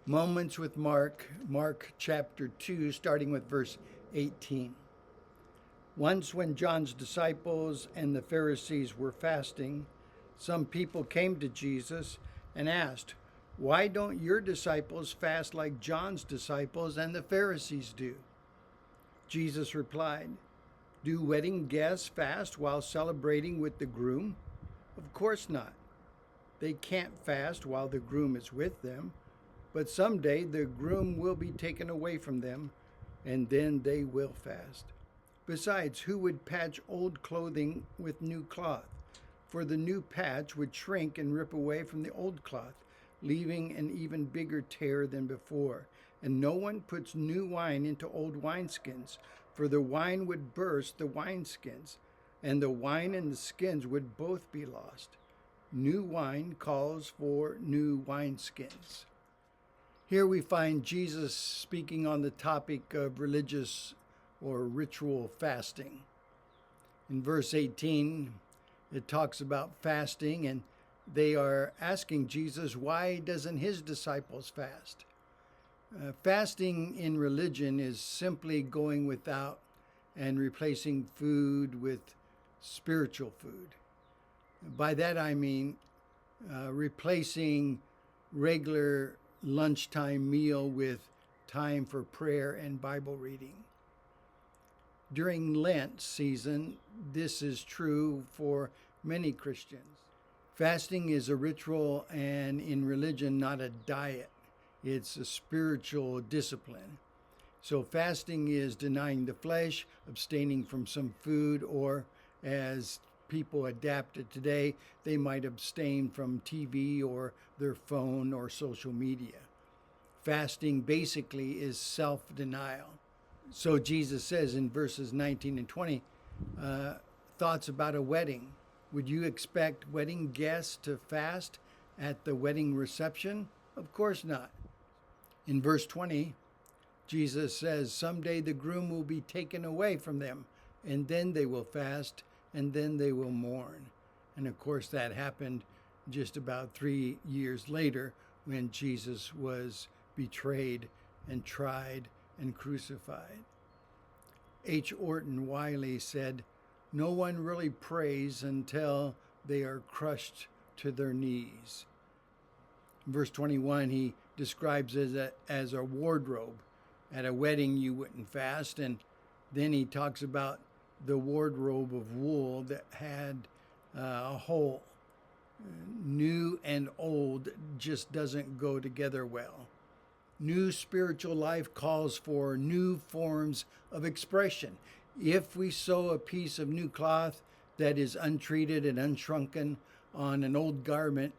Moments with Mark, Mark chapter 2, starting with verse 18. Once, when John's disciples and the Pharisees were fasting, some people came to Jesus and asked, "Why don't your disciples fast like John's disciples and the Pharisees do?" Jesus replied, "Do wedding guests fast while celebrating with the groom? Of course not. They can't fast while the groom is with them, but someday the groom will be taken away from them, and then they will fast. Besides, who would patch old clothing with new cloth? For the new patch would shrink and rip away from the old cloth, leaving an even bigger tear than before. And no one puts new wine into old wineskins, for the wine would burst the wineskins, and the wine and the skins would both be lost. New wine calls for new wineskins." Here we find Jesus speaking on the topic of religious or ritual fasting. In verse 18, it talks about fasting, and they are asking Jesus, why doesn't his disciples fast? Fasting in religion is simply going without and replacing food with spiritual food. By that I mean replacing regular lunchtime meal with time for prayer and Bible reading. During Lent season, this is true for many Christians. Fasting is a ritual and in religion not a diet. It's a spiritual discipline. So fasting is denying the flesh, abstaining from some food, or as people adapt it today, they might abstain from TV or their phone or social media. Fasting basically is self-denial. So Jesus says in verses 19 and 20, thoughts about a wedding. Would you expect wedding guests to fast at the wedding reception? Of course not. In verse 20, Jesus says, someday the groom will be taken away from them, and then they will fast, and then they will mourn. And of course, that happened just about 3 years later when Jesus was betrayed and tried and crucified. H. Orton Wiley said, "No one really prays until they are crushed to their knees." In verse 21, he describes it as a wardrobe. At a wedding, you wouldn't fast. And then he talks about the wardrobe of wool that had a hole. New and old just doesn't go together well. New spiritual life calls for new forms of expression. If we sew a piece of new cloth that is untreated and unshrunken on an old garment,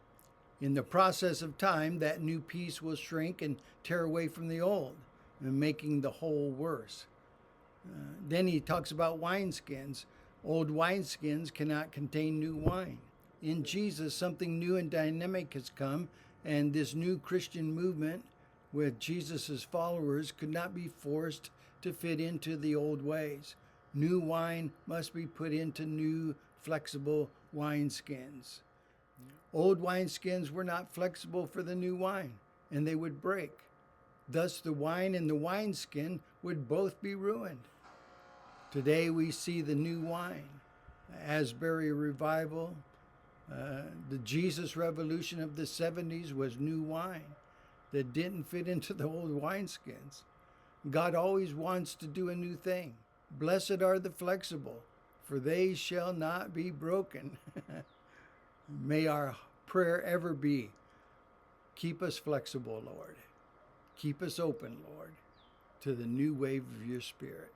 in the process of time, that new piece will shrink and tear away from the old, making the whole worse. Then he talks about wineskins. Old wineskins cannot contain new wine. In Jesus, something new and dynamic has come, and this new Christian movement with Jesus' followers could not be forced to fit into the old ways. New wine must be put into new, flexible wineskins. Old wineskins were not flexible for the new wine, and they would break. Thus, the wine and the wineskin would both be ruined. Today, we see the new wine. Asbury Revival, the Jesus Revolution of the 70s was new wine that didn't fit into the old wineskins. God always wants to do a new thing. Blessed are the flexible, for they shall not be broken. May our prayer ever be, keep us flexible, Lord. Keep us open, Lord, to the new wave of your Spirit.